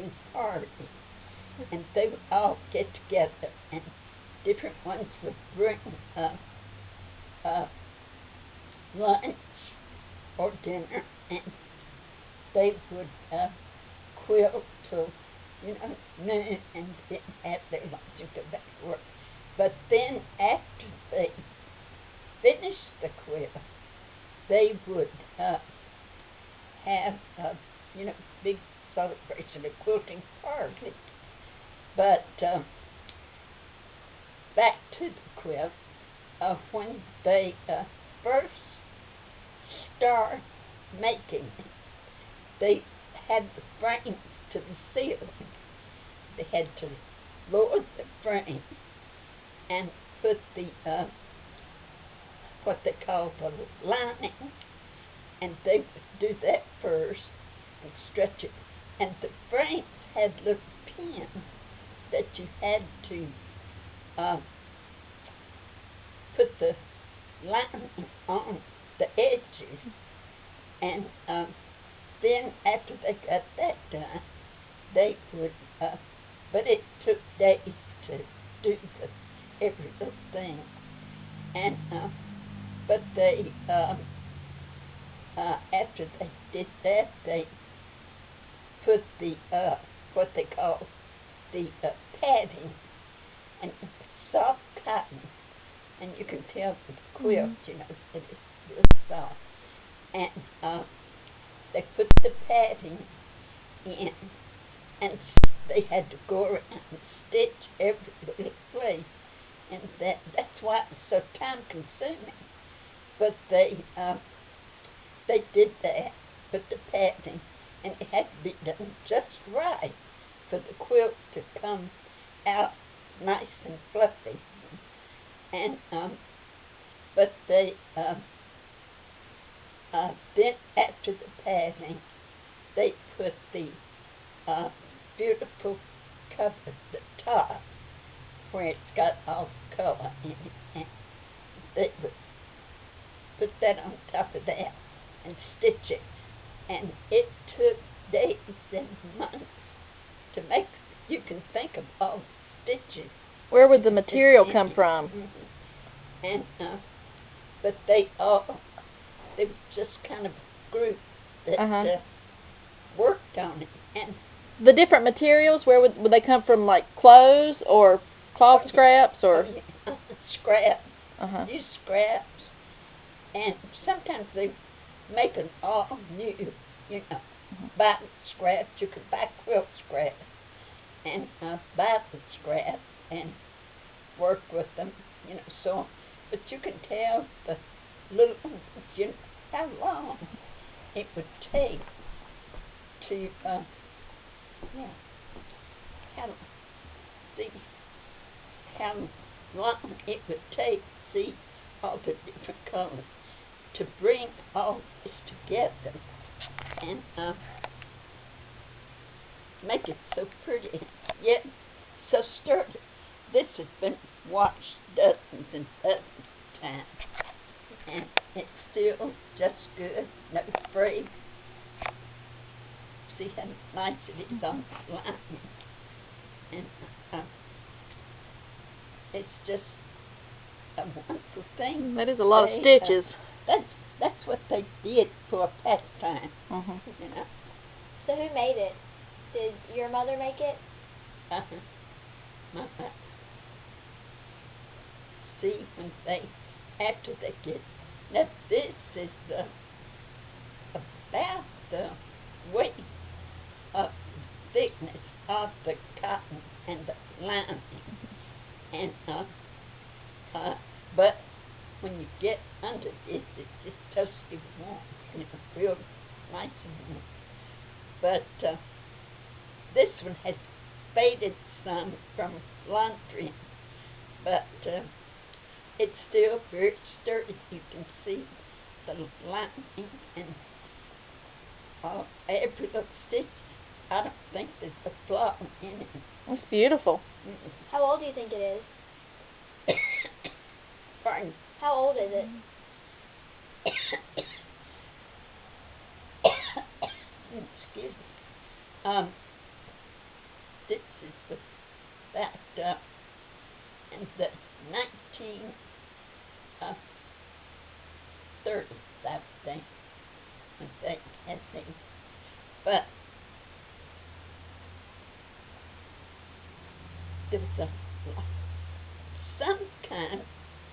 quilting party, and they would all get together, and different ones would bring uh, lunch or dinner, and they would quilt till, noon, and didn't have their lunch and go back to work. But then after they finished the quilt, they would have big celebration, a quilting party. But back to the quilt, when they first started making it, they had the frame to the ceiling. They had to lower the frame and put the what they call the lining, and they would do that first and stretch it. And the frames had little pins that you had to put the lining on the edges, and then after they got that done, they would, but it took days to do every little thing, and but they, after they did that, they put the, what they call the padding, and soft cotton, and you can tell with the quilt, it is real soft, and they put the padding in, and they had to go around and stitch every little place, and that's why it was so time consuming. But they did that, put the padding, and it had to be done just right for the quilt to come out nice and fluffy. And but they then after the padding, they put the beautiful cover at the top where it's got all the color in it, and they would put that on top of that and stitch it, and it took days and months to make. You can think of all the stitches. Where would the material come from? Mm-hmm. And but they were just kind of a group that worked on it. And the different materials, where would they come from? Like clothes or cloth scraps or scraps? Use scraps, and sometimes they make them all new. Buy scraps. You could buy quilt scraps and buy the scraps and work with them. So, but you can tell the little how long it would take to how long it would take to see all the different colors to bring all this together and make it so pretty yet so sturdy. This has been washed dozens and dozens of times, and it's still just good, no fray. See how nice it is on the line, and it's just a wonderful thing. That is a lot of stitches. That's what they did for a pastime. So who made it? Did your mother make it? Mother. See, when after they get, now this is about the weight of thickness of the cotton and the lining, and but when you get under this, it's just toasty warm, real nice and warm. But this one has faded some from laundry, but it's still very sturdy. You can see the lining and every little stitch. I don't think there's a flaw in it. It's beautiful. How old do you think it is? Pardon? How old is it? Excuse me. this is about in the 1930s, I think, when they had these. But there was sometimes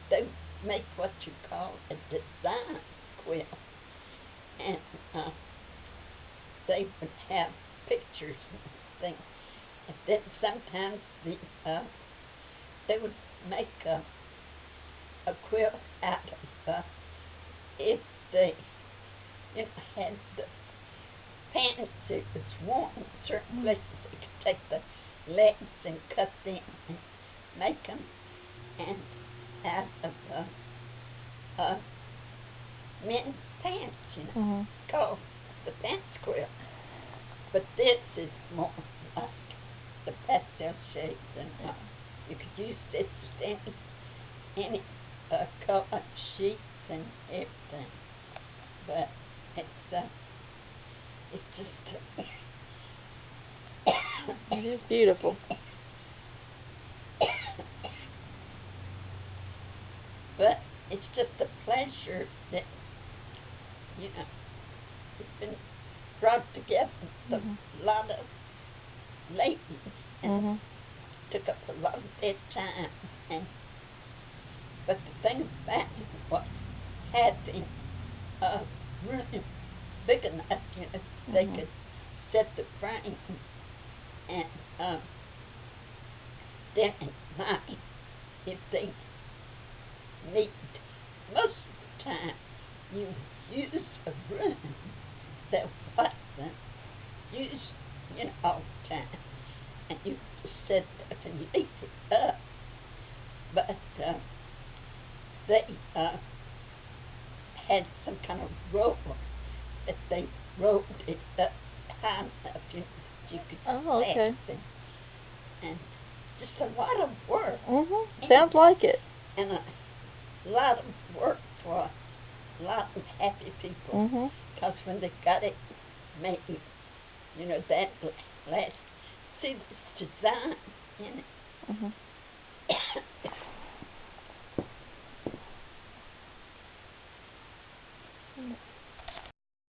they make what you call a design quilt, and they would have pictures and things. And then sometimes they would make a quilt out of if they had the pants that was worn in certain places, they could take the legs and cut them and make them, and out of men's pants, called the pants quilt. But this is more like the pastel shades, and you could use this with any colored sheets and everything. But it's just It is beautiful. But it's just a pleasure that it's been brought together with a lot of ladies, and took up a lot of their time. But the thing about it was having a room big enough, they could set the frame, and then at night, if they need, most of the time, you use a room that wasn't used, all the time, and you just sit up and leave it up. But they had some kind of roller that they rolled it up high enough that you could okay. and just a lot of work. Sounds like it. And a lot of work for a lot of happy people. Because when they got it made, that last, see this design in it.